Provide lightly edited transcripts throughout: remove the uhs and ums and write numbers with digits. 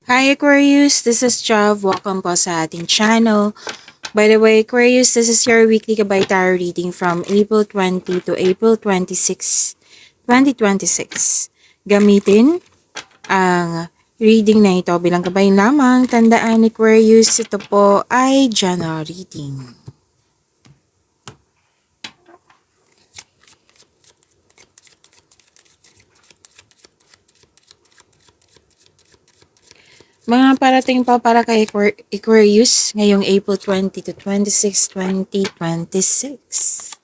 Hi Aquarius, this is Jav. Welcome po sa ating channel. By the way, Aquarius, this is your weekly Gabay Tarot reading from April 20 to April 26, 2026. Gamitin ang reading na ito bilang gabay lamang. Tandaan Aquarius, ito po ay general reading. Mga parating pa para kay Aquarius ngayong April 20 to 26, 2026.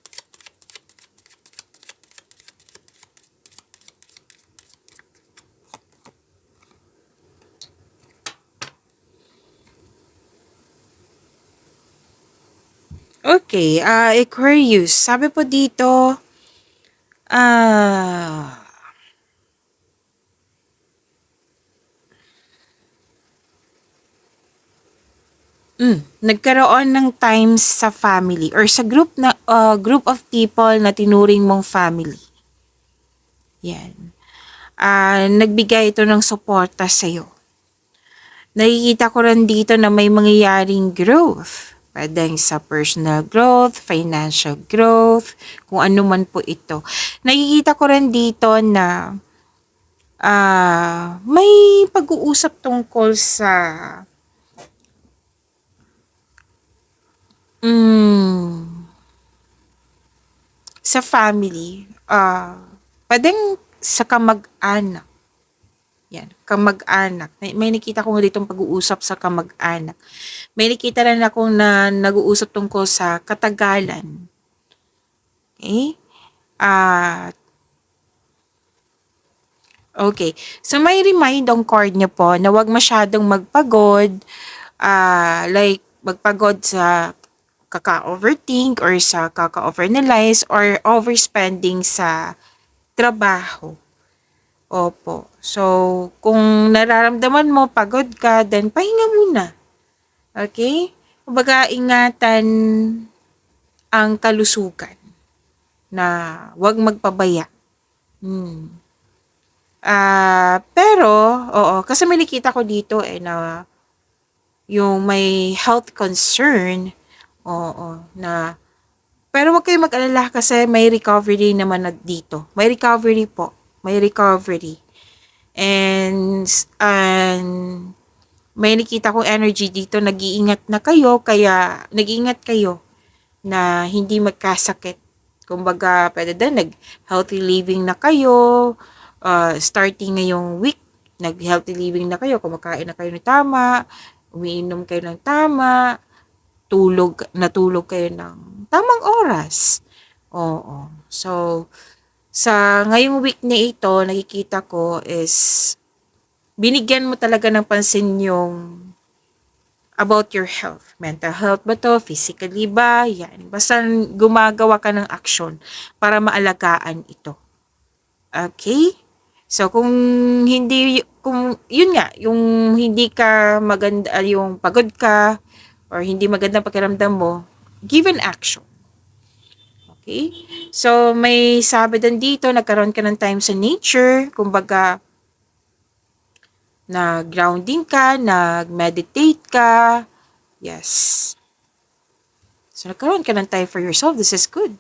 Okay, Aquarius, sabi po dito, ah, nagkaroon ng times sa family or sa group of people na tinuring mong family. Yan. Nagbigay ito ng suporta sa iyo. Nakikita ko rin dito na may mangyayaring growth. Pwedeng sa personal growth, financial growth, kung ano man po ito. Nakikita ko rin dito na may pag-uusap tungkol sa family, pwedeng sa kamag-anak. Yan, kamag-anak. May nakita ko ditong pag-uusap sa kamag-anak. May nakita rin ako na nag-uusap tungkol sa katagalan. Okay? Okay. So, may remind card niyo po na huwag masyadong magpagod. Like, magpagod sa kaka-overthink or sa kaka-overanalyze or overspending sa trabaho. Opo. So, kung nararamdaman mo pagod ka, then pahinga muna. Okay? Kumbaga, ingatan ang kalusugan na huwag magpabaya. Pero, oo, kasi may nakita ko dito na yung may health concern, oo, na pero wag kayong mag-alala kasi may recovery naman na dito. May recovery po. May recovery. And may nakita kong energy dito, nag-iingat na kayo, kaya nag-iingat kayo na hindi magkasakit. Kumbaga, pwede din, nag-healthy living na kayo, starting ngayong week, nag-healthy living na kayo, kumakain na kayo ng tama, umiinom kayo ng tama, natulog kayo ng tamang oras. Oo. So, sa ngayong week na ito, nakikita ko is, binigyan mo talaga ng pansin yung about your health. Mental health ba to? Physically ba? Yan. Basta gumagawa ka ng action para maalagaan ito. Okay? So, yun nga, yung hindi ka maganda, yung pagod ka, or hindi maganda pakiramdam mo, give an action. Okay? So, may sabi din dito, nagkaroon ka ng time sa nature, kumbaga, nag-grounding ka, nag-meditate ka, yes. So, nagkaroon ka ng time for yourself, this is good.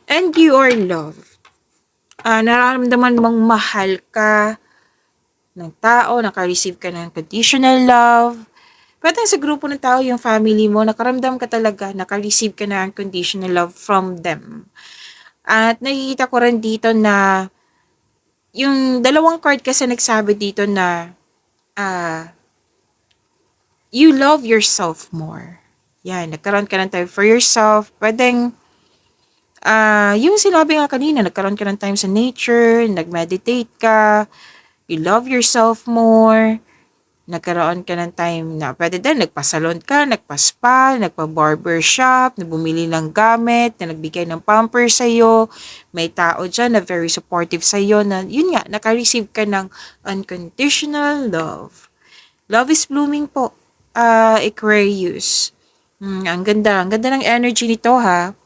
And you are loved. Nararamdaman mong mahal ka ng tao, naka-receive ka ng conditional love. Pwede sa grupo ng tao, yung family mo, nakaramdam ka talaga, naka-receive ka ng unconditional love from them. At nakikita ko rin dito na yung dalawang card kasi nagsabi dito na you love yourself more. Yan, nagkaroon ka ng time for yourself. Pwedeng, yung sinabi nga kanina, nagkaroon ka ng time sa nature, nag-meditate ka, you love yourself more. Nagkaroon ka ng time na pwede din, nagpasalon ka, nagpa-spa, nagpa-barbershop, na bumili ng gamit, na nagbigay ng pampers sa'yo. May tao dyan na very supportive sa'yo na, yun nga, naka-receive ka ng unconditional love. Love is blooming po, Aquarius. Ang ganda ng energy nito ha.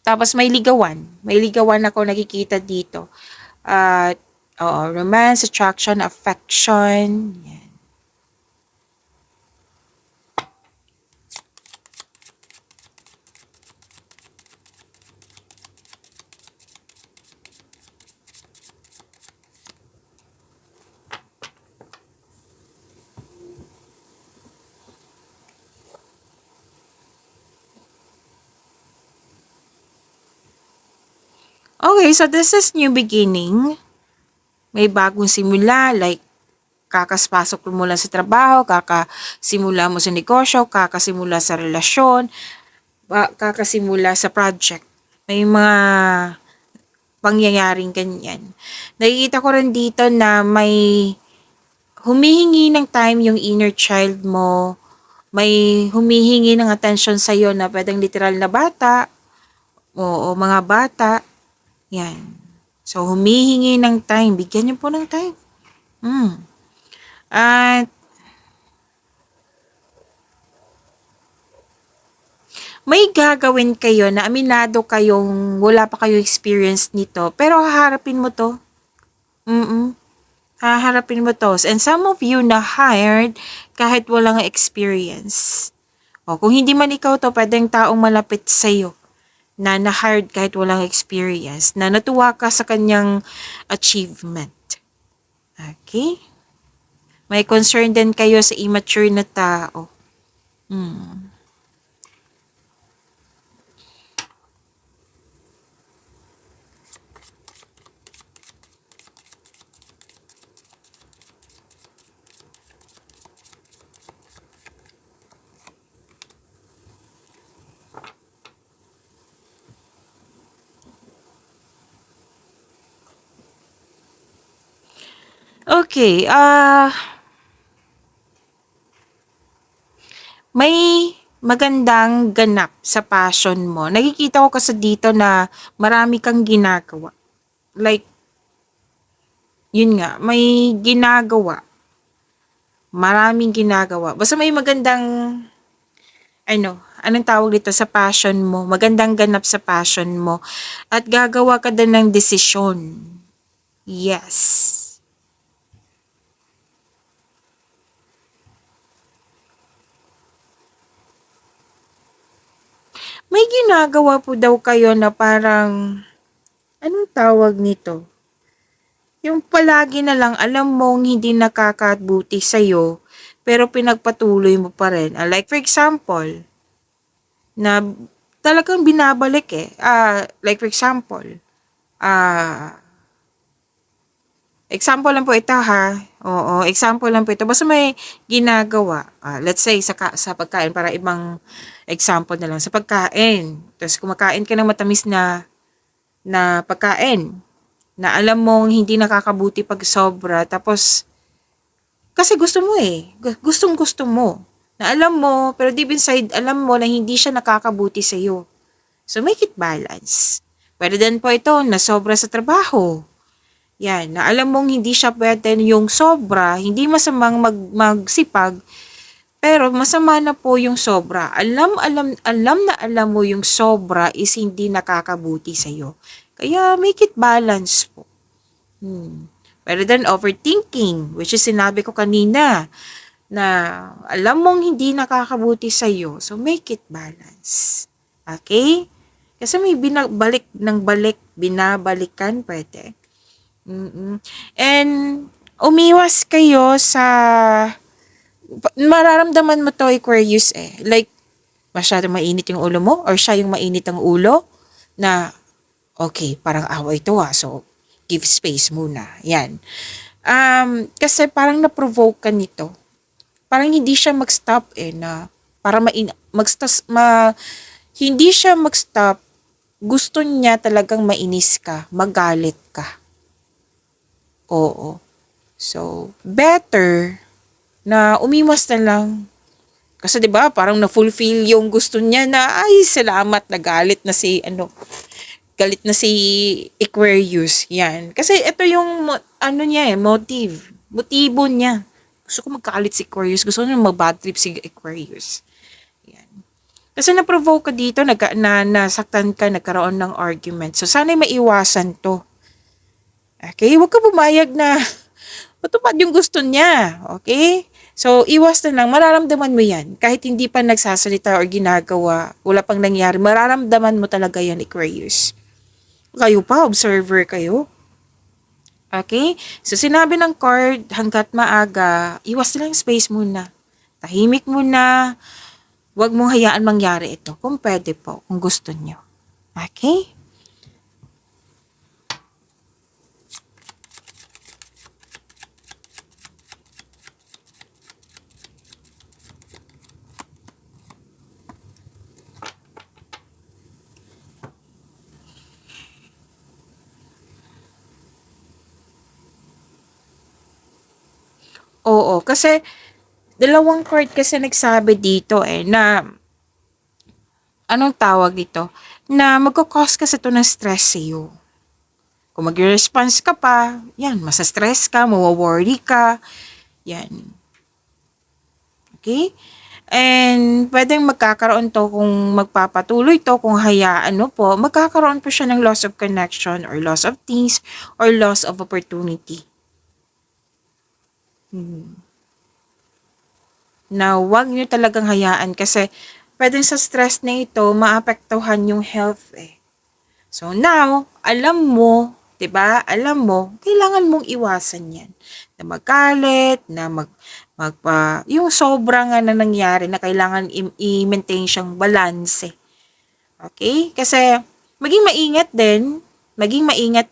Tapos may ligawan. May ligawan ako nakikita dito. At, romance, attraction, affection. Yan. Okay, so this is new beginning. May bagong simula, like kakaspasok mo lang sa trabaho, kakasimula mo sa negosyo, kakasimula sa relasyon, kakasimula sa project. May mga pangyayaring ganyan. Nakikita ko rin dito na may humihingi ng time yung inner child mo, may humihingi ng attention sa'yo na pwedeng literal na bata, o mga bata, yan. So, humihingi ng time. Bigyan niyo po ng time. At, may gagawin kayo na aminado kayong wala pa kayo experience nito, pero haharapin mo to. Haharapin mo to. And some of you na hired kahit walang experience. O, kung hindi man ikaw to, pwedeng taong malapit sa'yo na na-hired kahit walang experience, na natuwa ka sa kanyang achievement. Okay? May concern din kayo sa immature na tao. Okay, may magandang ganap sa passion mo. Nakikita ko kasi dito na marami kang ginagawa. Like, yun nga, may ginagawa. Maraming ginagawa. Basta may magandang, anong tawag dito sa passion mo? Magandang ganap sa passion mo. At gagawa ka din ng desisyon. Yes. May ginagawa po daw kayo na parang, anong tawag nito? Yung palagi na lang alam mong hindi nakakabuti sa'yo, pero pinagpatuloy mo pa rin. Like for example, na talagang binabalik eh. Like for example, example lang po ito ha. Oo, example lang po ito. Basta may ginagawa. Let's say sa pagkain, para ibang example na lang. Sa pagkain. Tapos kumakain ka ng matamis na pagkain. Na alam mong hindi nakakabuti pag sobra. Tapos, kasi gusto mo eh. Gustong gusto mo. Na alam mo, pero deep inside, alam mo na hindi siya nakakabuti sa'yo. So, make it balance. Pwede din po ito na sobra sa trabaho. Yan, na alam mong hindi siya pwede yung sobra, hindi masamang magsipag, pero masama na po yung sobra. Alam na alam mo yung sobra is hindi nakakabuti sa'yo. Kaya make it balance po. Pero then overthinking, which is sinabi ko kanina, na alam mong hindi nakakabuti sa'yo. So make it balance. Okay? Kasi may binabalik ng balik, binabalikan pwede. And umiwas kayo sa mararamdaman mo to, Aquarius eh. Like, masyadong mainit yung ulo mo or siya yung mainit ang ulo na okay, parang away to so give space muna. Yan. Kasi parang na-provoke ka nito. Parang hindi siya mag-stop eh na para hindi siya mag-stop. Gusto niya talagang mainis ka, magalit ka. Oo. So, better na umiwas na lang. Kasi 'di ba, parang na-fulfill yung gusto niya na ay salamat nagalit na si galit na si Aquarius. Yan. Kasi ito yung niya motibo niya. Gusto ko magkaalit si Aquarius. Gusto ko na mag-bad trip si Aquarius. Yan. Kasi na-provoke ka dito, nasaktan ka, nagkaroon ng argument. So, sana'y maiwasan to. Okay? Huwag ka pumayag na matupad yung gusto niya. Okay? So, iwas na lang. Mararamdaman mo yan. Kahit hindi pa nagsasalita or ginagawa, wala pang nangyari, mararamdaman mo talaga yan, Aquarius. Kayo pa, observer kayo. Okay? So, sinabi ng card, hanggat maaga, iwas na lang space muna. Tahimik muna. Huwag mong hayaan mangyari ito. Kung pwede po, kung gusto nyo. Okay? Oo, kasi dalawang card kasi nagsabi dito na anong tawag dito? Na magkakause kasi ito ng stress sa iyo. Kung mag-response ka pa, yan, masa-stress ka, mawa-worry ka, yan. Okay? And pwedeng magkakaroon to kung magpapatuloy to, kung hayaan mo po, magkakaroon po siya ng loss of connection or loss of things or loss of opportunity. Na wag nyo talagang hayaan kasi pwedeng sa stress na ito, maapektuhan yung health eh. So now, alam mo, 'di ba? Alam mo, kailangan mong iwasan 'yan. Na magalit, na yung sobra nga na nangyari na kailangan i-maintain siyang balance. Okay? Kasi maging maingat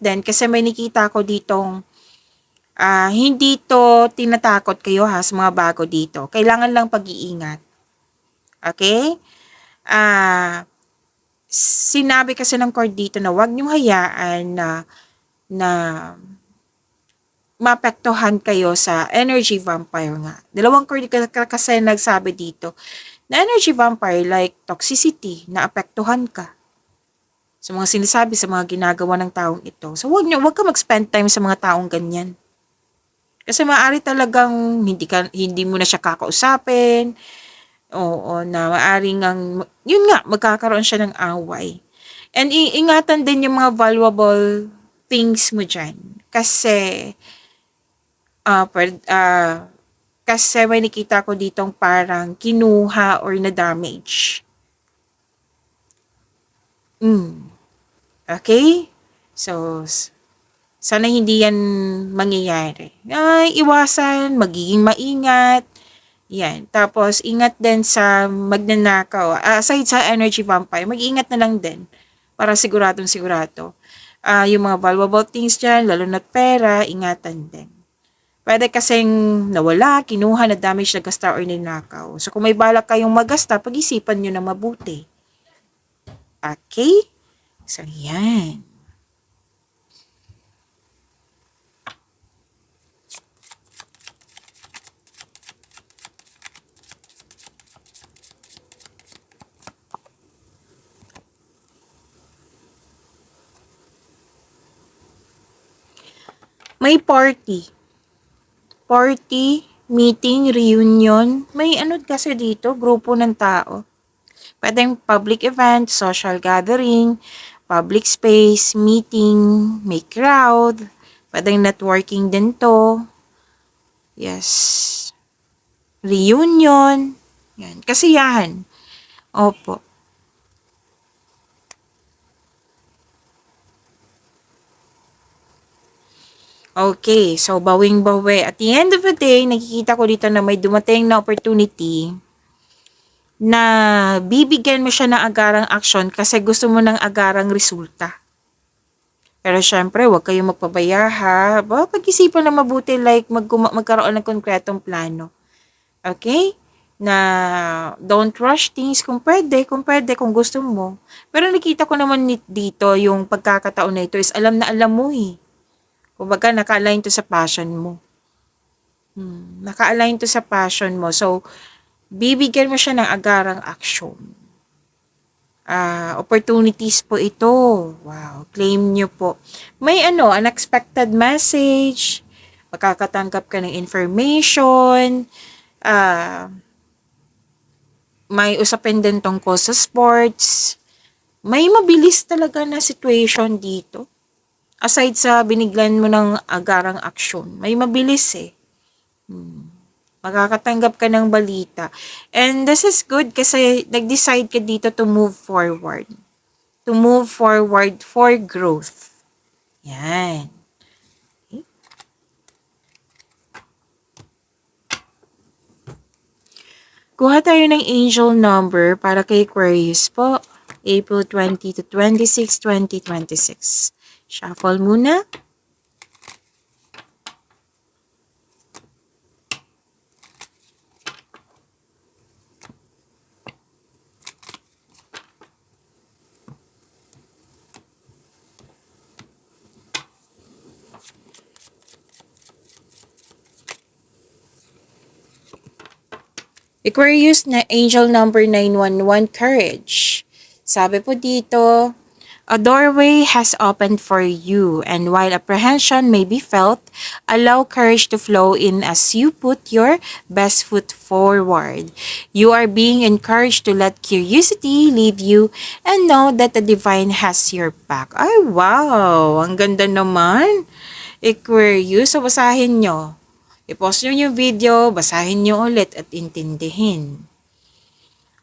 din kasi may nakita ko ditong hindi to tinatakot kayo sa mga bago dito. Kailangan lang pag-iingat. Okay? Sinabi kasi ng card dito na huwag niyong hayaan na maapektuhan kayo sa energy vampire nga. Dalawang card kasi nagsabi dito na energy vampire like toxicity, na apektuhan ka sa mga sinasabi, sa mga ginagawa ng taong ito. So huwag ka mag-spend time sa mga taong ganyan. Kasi maaari talagang hindi mo na siya kakausapin. Oo, na maaari yun nga, magkakaroon siya ng away. And ingatan din yung mga valuable things mo dyan. Kasi, kasi may nakita ko ditong parang kinuha or na-damage. Okay? So, sana hindi yan mangyayari. Iwasan, magiging maingat. Yan. Tapos, ingat din sa magnanakaw. Aside sa energy vampire, mag-ingat na lang din. Para siguradong sigurado. Yung mga valuable things dyan, lalo na pera, ingatan din. Pwede kasing nawala, kinuha, na-damage, nagasta, or ninakaw. So, kung may balak kayong magasta, pag-isipan nyo na mabuti. Okay? So, yan. May party, meeting, reunion. May kasi dito, grupo ng tao. Pwedeng public event, social gathering, public space, meeting, may crowd. Pwedeng networking din to. Yes. Reunion. Yan. Kasiyahan. Opo. Okay, so bawing-bawi. At the end of the day, nakikita ko dito na may dumating na opportunity na bibigyan mo siya ng agarang action kasi gusto mo ng agarang resulta. Pero syempre, huwag kayong magpabaya ha. Pag-isipan na mabuti like magkaroon ng konkretong plano. Okay? Na don't rush things kung pwede, kung gusto mo. Pero nakita ko naman dito yung pagkakataon na ito is alam na alam mo eh. Kumbaga, naka-align to sa passion mo. Naka-align to sa passion mo. So, bibigyan mo siya ng agarang aksyon. Opportunities po ito. Wow, claim nyo po. May unexpected message, makakatanggap ka ng information, ah, may usapin din tungkol sa sports, may mabilis talaga na situation dito. Aside sa biniglan mo ng agarang aksyon, may mabilis eh. Makakatanggap ka ng balita. And this is good kasi nag-decide ka dito to move forward. To move forward for growth. Yan. Okay. Kuha tayo ng angel number para kay Aquarius po. April 20 to 26, 2026. Shuffle muna. Aquarius na angel number 911, courage. Sabi po dito, a doorway has opened for you, and while apprehension may be felt, allow courage to flow in as you put your best foot forward. You are being encouraged to let curiosity lead you and know that the divine has your back. Ay, wow! Ang ganda naman. Aquarius, so basahin nyo. I-pause nyo yung video, basahin nyo ulit at intindihin.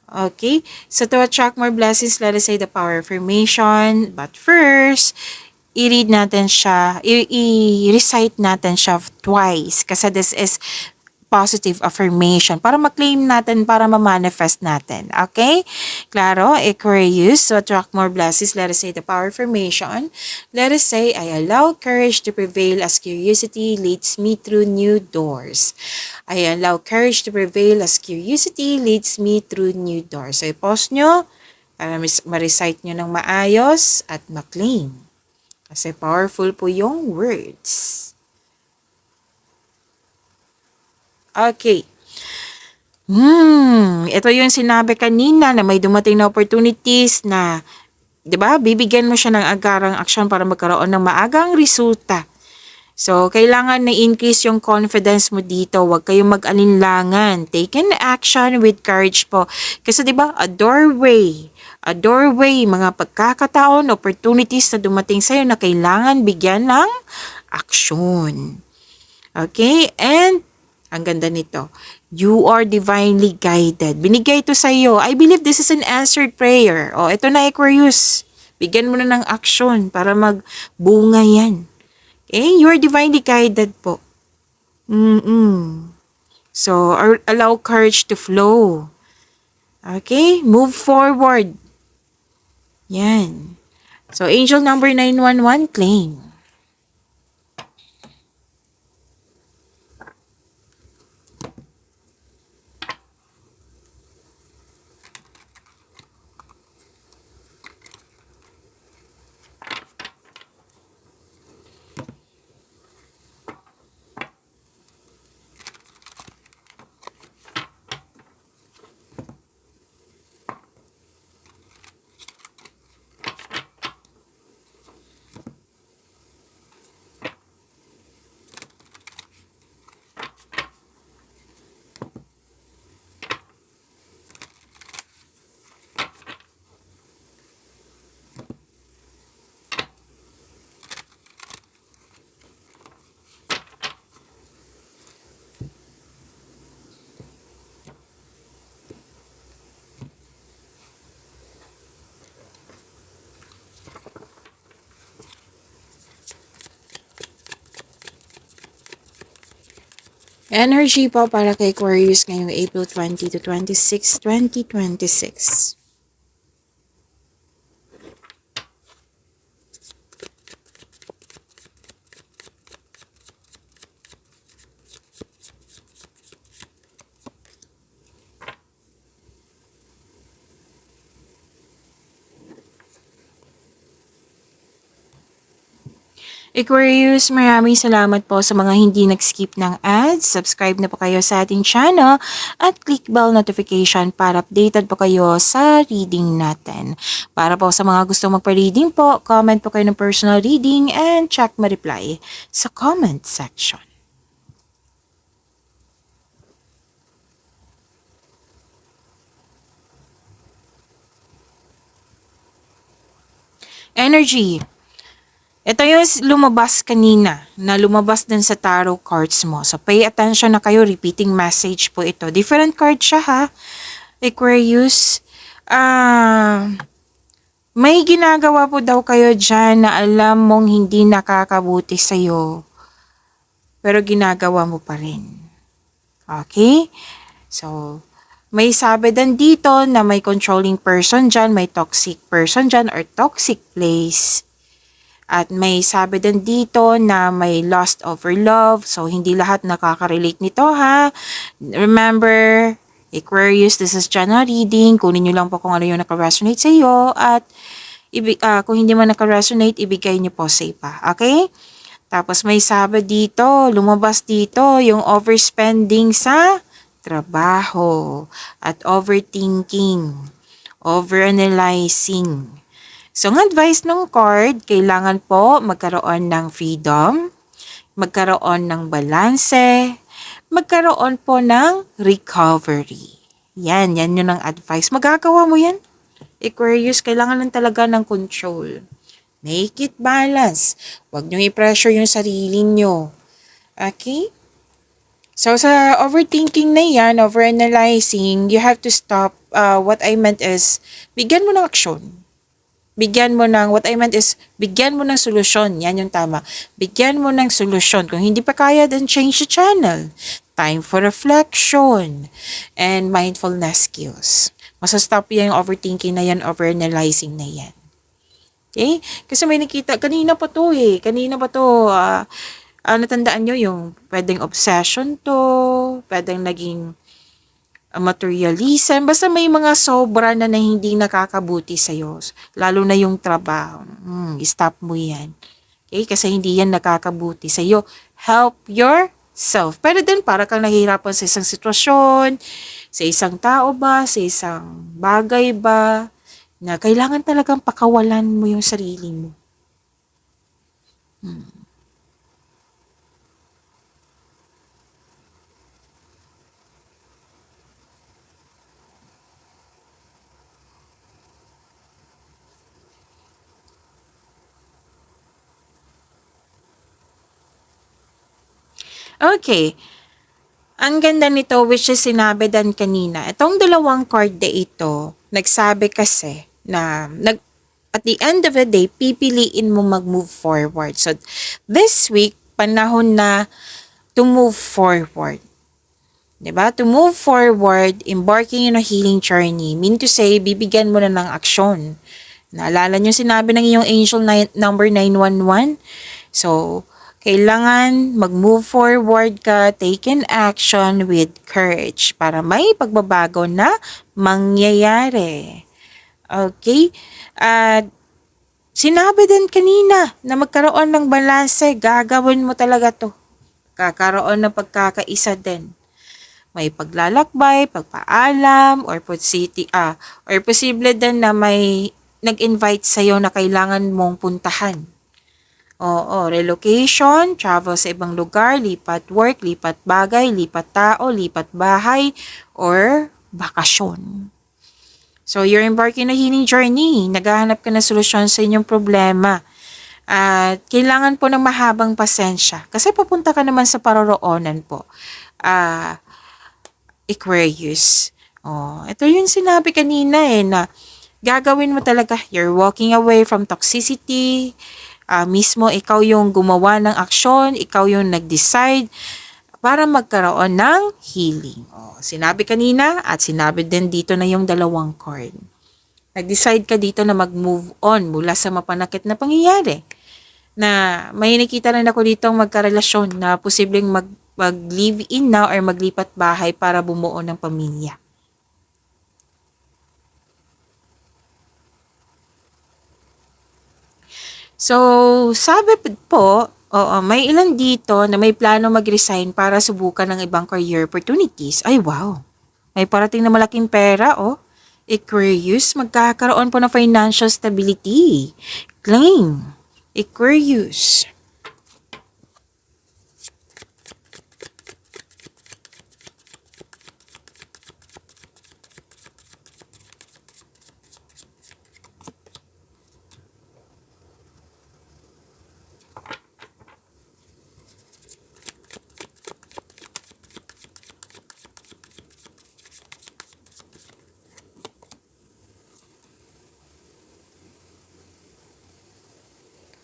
Okay, so to attract more blessings, let us say the power of affirmation. But first, i-read natin siya, i-recite natin siya twice kasi this is positive affirmation para ma-claim natin, para ma-manifest natin. Okay? Claro, Aquarius, to attract more blessings, let us say the power of affirmation. Let us say, I allow courage to prevail as curiosity leads me through new doors. I allow courage to prevail as curiosity leads me through new doors. So, i-pause nyo para ma-recite nyo ng maayos at ma-claim. Kasi powerful po yung words. Okay. Ito yung sinabi kanina na may dumating na opportunities na, 'di ba? Bibigyan mo siya ng agarang aksyon para magkaroon ng maagang resulta. So, kailangan na increase yung confidence mo dito. Huwag kayong mag-alinlangan. Take an action with courage po. Kasi 'di ba, a doorway, mga pagkakataon, opportunities na dumating sa'yo na kailangan bigyan ng aksyon. Okay? And ang ganda nito. You are divinely guided. Binigay ito sa iyo. I believe this is an answered prayer. O, ito na Aquarius. Bigyan mo na ng action para magbunga yan. Okay? You are divinely guided po. So, allow courage to flow. Okay? Move forward. Yan. So, angel number 911, claim. Energy po para kay Aquarius ngayong April 20 to 26, 2026. Aquarius, maraming salamat po sa mga hindi nag-skip ng ads. Subscribe na po kayo sa ating channel at click bell notification para updated po kayo sa reading natin. Para po sa mga gustong magpa-reading po, comment po kayo ng personal reading and check ma-reply sa comment section. Energy. Ito yung lumabas kanina, na lumabas din sa tarot cards mo. So, pay attention na kayo. Repeating message po ito. Different card siya ha. Aquarius. May ginagawa po daw kayo dyan na alam mong hindi nakakabuti sa'yo. Pero ginagawa mo pa rin. Okay? So, may sabi din dito na may controlling person dyan, may toxic person dyan, or toxic place. At may sabi din dito na may lust over love. So, hindi lahat nakaka-relate nito ha. Remember, Aquarius, this is general reading. Kunin nyo lang po kung ano yung naka-resonate sa iyo. At kung hindi man naka-resonate, ibigay nyo po sa iba. Okay? Tapos may sabi dito, lumabas dito yung overspending sa trabaho at overthinking, overanalyzing. So, ang advice ng card, kailangan po magkaroon ng freedom, magkaroon ng balanse, magkaroon po ng recovery. Yan yun ang advice. Magagawa mo yan. Aquarius, kailangan lang talaga ng control. Make it balance. Huwag nyo i-pressure yung sarili nyo. Okay? So, sa overthinking na yan, overanalyzing, you have to stop. What I meant is, bigyan mo ng aksyon. Bigyan mo ng solusyon. Yan yung tama. Bigyan mo ng solusyon. Kung hindi pa kaya, then change the channel. Time for reflection and mindfulness skills. Masastop yung overthinking na yan, overanalyzing na yan. Okay? Kasi may nakita, kanina pa to. Natandaan nyo yung pwedeng obsession to, pwedeng naging materialism, basta may mga sobra na hindi nakakabuti sa'yo. Lalo na yung trabaho. Stop mo yan. Okay? Kasi hindi yan nakakabuti sa'yo. Help yourself. Pero din, para kang nahihirapan sa isang sitwasyon, sa isang tao ba, sa isang bagay ba, na kailangan talagang pakawalan mo yung sarili mo. Okay. Ang ganda nito, which is sinabi din kanina. Itong dalawang card na ito, nagsabi kasi na at the end of the day, pipiliin mo mag-move forward. So, this week, panahon na to move forward. Diba? To move forward, embarking in a healing journey, mean to say, bibigyan mo na ng aksyon. Naalala nyo sinabi ng iyong angel number 911? So, kailangan mag-move forward ka, take an action with courage para may pagbabago na mangyayari. Okay? At sinabi din kanina na magkaroon ng balanse, gagawin mo talaga to. Kakaroon ng pagkakaisa din. May paglalakbay, pagpaalam, or posible din na may nag-invite sa'yo na kailangan mong puntahan. Oo, relocation, travel sa ibang lugar, lipat work, lipat bagay, lipat tao, lipat bahay, or bakasyon. So, you're embarking na healing journey. Naghahanap ka ng solusyon sa inyong problema. At kailangan po ng mahabang pasensya. Kasi papunta ka naman sa paroroonan po. Aquarius. Ito yung sinabi kanina na gagawin mo talaga. You're walking away from toxicity. Mismo ikaw yung gumawa ng aksyon, ikaw yung nag-decide para magkaroon ng healing. Sinabi kanina at sinabi din dito na yung dalawang card. Nag-decide ka dito na mag-move on mula sa mapanakit na pangyayari. Na may nakita rin ako dito magkarelasyon na posibleng mag-live-in na or maglipat bahay para bumuo ng pamilya. So, sabi po, oo, may ilan dito na may plano mag-resign para subukan ng ibang career opportunities. Ay, wow. May parating na malaking pera, oh. Aquarius, magkakaroon po ng financial stability. Claim. Aquarius.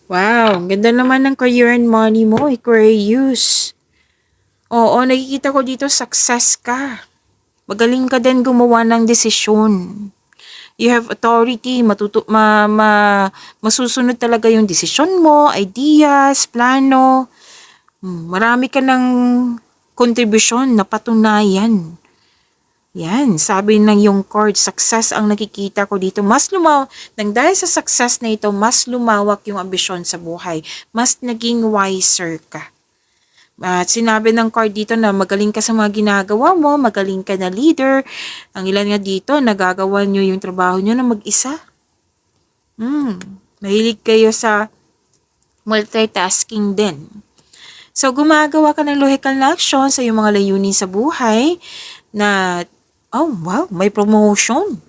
Wow, ganda naman ng career and money mo, Aquarius. Oo, nakikita ko dito success ka. Magaling ka din gumawa ng desisyon. You have authority, masusunod talaga yung desisyon mo, ideas, plano. Marami ka ng kontribusyon na patunayan. Yan, sabi ng yung card, success ang nakikita ko dito. Nang dahil sa success na ito, mas lumawak yung ambisyon sa buhay. Mas naging wiser ka. At sinabi ng card dito na magaling ka sa mga ginagawa mo, magaling ka na leader. Ang ilan nga dito, nagagawa nyo yung trabaho nyo na mag-isa. Mahilig kayo sa multitasking din. So, gumagawa ka ng logical na action sa iyong mga layunin sa buhay na, oh wow, may promotion.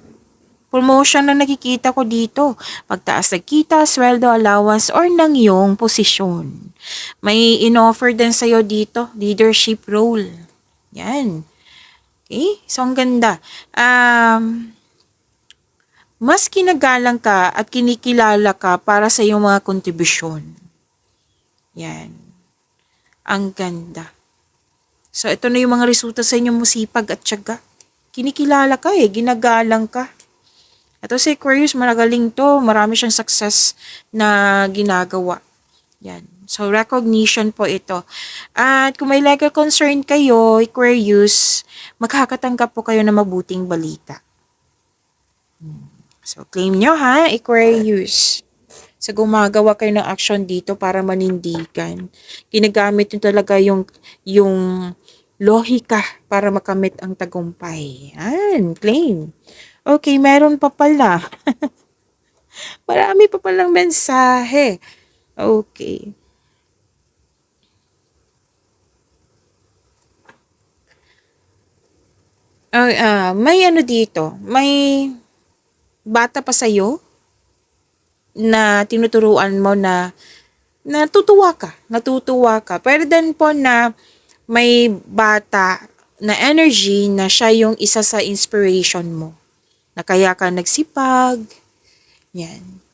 Promotion na nakikita ko dito. Pagtaas ng kita, sweldo, allowance, or ng iyong posisyon. May in-offer din sa'yo dito, leadership role. Yan. Okay? So, ang ganda. Mas kinagalang ka at kinikilala ka para sa iyong mga kontribusyon. Yan. Ang ganda. So, ito na yung mga resulta sa inyong musipag at tiyaga. Kinikilala ka ginagalang ka. Ito si Aquarius, maragaling to. Marami siyang success na ginagawa. Yan. So, recognition po ito. At kung may legal concern kayo, Aquarius, magkakatanggap po kayo ng mabuting balita. So, claim nyo ha, Aquarius. So, gumagawa kayo ng action dito para manindigan. Ginagamit nyo talaga yung lohika para makamit ang tagumpay. Yan, claim. Okay, meron pa pala. Marami pa palang mensahe. Okay. May ano dito, may bata pa sa'yo na tinuturuan mo na natutuwa ka. Pero din po na may bata na energy na siya yung isa sa inspiration mo. Na kaya ka nagsipag. Yan.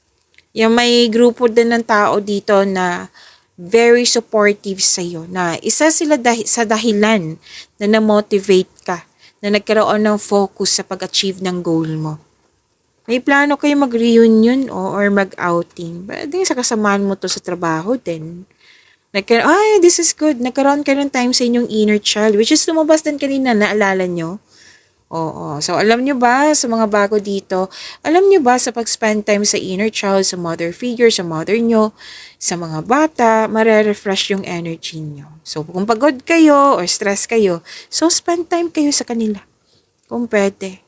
Yung may grupo din ng tao dito na very supportive sa'yo. Na isa sila sa dahilan na na-motivate ka. Na nagkaroon ng focus sa pag-achieve ng goal mo. May plano kayo mag-reunion or mag-outing. Pwede sa kasamaan mo to sa trabaho din. This is good. Nagkaroon kayo ng time sa inyong inner child. Which is lumabas din kanina, naalala nyo? Oo. So, alam nyo ba sa mga bago dito, alam nyo ba sa pag-spend time sa inner child, sa mother figure, sa mother nyo, sa mga bata, marerefresh yung energy nyo. So, kung pagod kayo or stress kayo, so spend time kayo sa kanila. Kung pwede.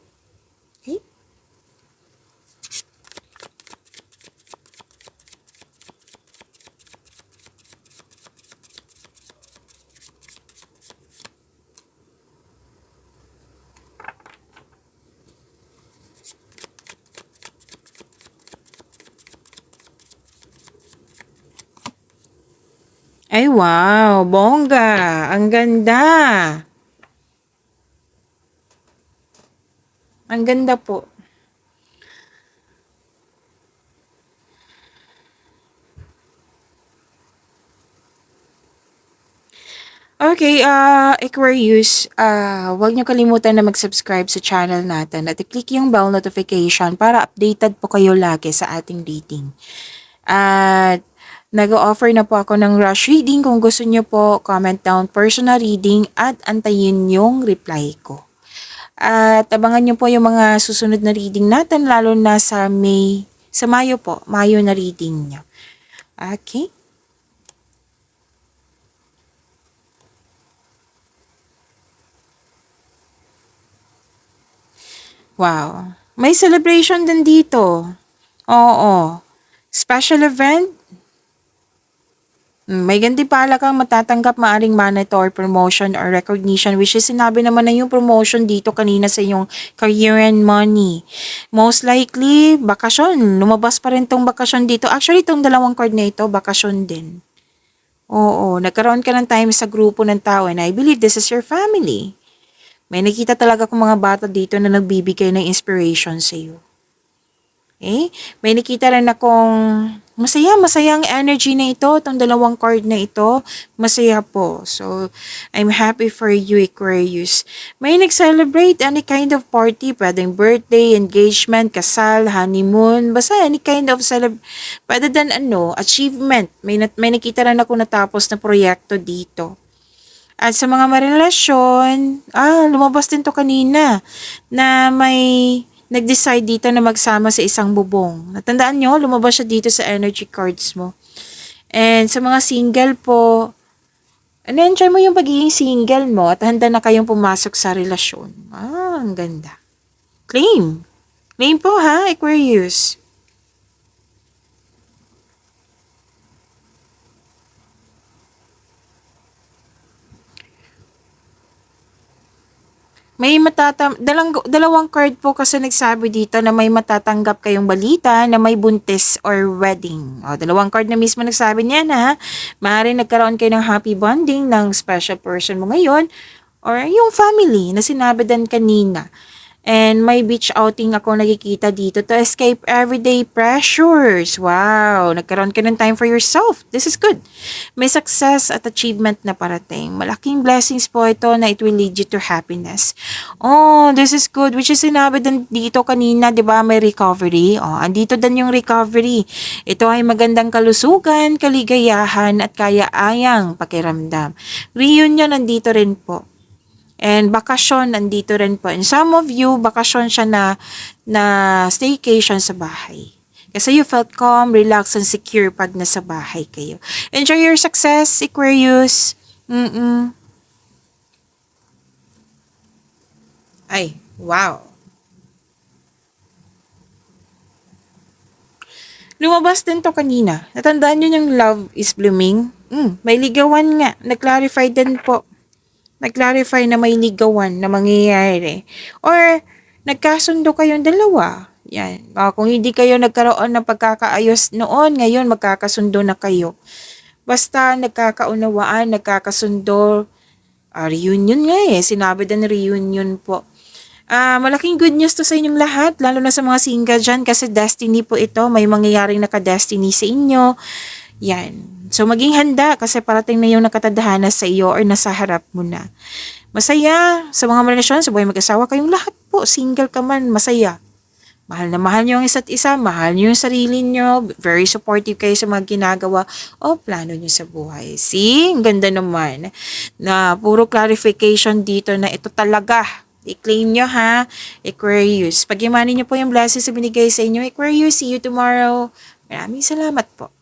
Okay? Ay, wow! Bongga! Ang ganda! Ang ganda po. Okay, Aquarius, huwag niyo kalimutan na mag-subscribe sa channel natin at i-click yung bell notification para updated po kayo lagi sa ating reading. At nag-offer na po ako ng rush reading. Kung gusto niyo po, comment down personal reading at antayin yung reply ko. At abangan niyo po yung mga susunod na reading natin lalo na sa Mayo po, Mayo na reading niyo. Okay? Wow. May celebration din dito. Oo. Special event. May gantimpala kang matatanggap maaring monetary promotion or recognition which is sinabi naman na yung promotion dito kanina sa yung career and money. Most likely, bakasyon. Lumabas pa rin tong bakasyon dito. Actually, itong dalawang card na ito, bakasyon din. Oo, nagkaroon ka ng time sa grupo ng tao and I believe this is your family. May nakita talaga kong mga bata dito na nagbibigay ng inspiration sa iyo. Okay? May nakita rin akong masayang energy na ito, itong dalawang card na ito, masaya po. So, I'm happy for you, Aquarius. May nag-celebrate any kind of party, pwedeng birthday, engagement, kasal, honeymoon, basta any kind of pwede din achievement. May nakita rin ako natapos na proyekto dito. At sa mga marelasyon, lumabas din to kanina na may nag-decide dito na magsama sa isang bubong. Natandaan nyo, lumabas siya dito sa energy cards mo. And sa mga single po, enjoy mo yung pagiging single mo at handa na kayong pumasok sa relasyon. Ang ganda. Claim. Claim po ha, Aquarius. May dalawang card po kasi nagsabi dito na may matatanggap kayong balita na may buntis or wedding. O, dalawang card na mismo nagsabi niya na maaaring nagkaroon kayo ng happy bonding ng special person mo ngayon or yung family na sinabi din kanina. And may beach outing ako nakikita dito to escape everyday pressures. Wow, nagkaroon ka ng time for yourself. This is good. May success at achievement na parating. Malaking blessings po ito na it will lead you to happiness. Oh, this is good. Which is sinabi din dito kanina, di ba, may recovery. Oh, andito din yung recovery. Ito ay magandang kalusugan, kaligayahan, at kaya-ayang pakiramdam. Reunion nandito rin po. And bakasyon nandito rin po. And some of you, bakasyon siya na staycation sa bahay. Kasi you felt calm, relaxed, and secure pag nasa bahay kayo. Enjoy your success, Aquarius. Ay, wow. Lumabas din to kanina. Natandaan nyo yung love is blooming? May ligawan nga. Nag-clarify din po. Nag-clarify na may ligawan na mangyayari. Or, nagkasundo kayong dalawa. Yan. Kung hindi kayo nagkaroon ng pagkakaayos noon, ngayon magkakasundo na kayo. Basta nagkakaunawaan, nagkakasundo, reunion nga sinabi din reunion po. Malaking good news to sa inyong lahat, lalo na sa mga single dyan kasi destiny po ito, may mangyayaring naka-destiny sa inyo. Yan. So, maging handa kasi parating na yung nakatadhana sa iyo or nasa harap mo na. Masaya sa mga relasyon, sa buhay mag-asawa, kayong lahat po, single ka man, masaya. Mahal na mahal nyo ang isa't isa, mahal nyo yung sarili nyo, very supportive kayo sa mga ginagawa o plano nyo sa buhay. See, ang ganda naman na puro clarification dito na ito talaga. I-claim nyo ha, Aquarius. Pag-imanin nyo po yung blessings na binigay sa inyo, Aquarius. See you tomorrow. Maraming salamat po.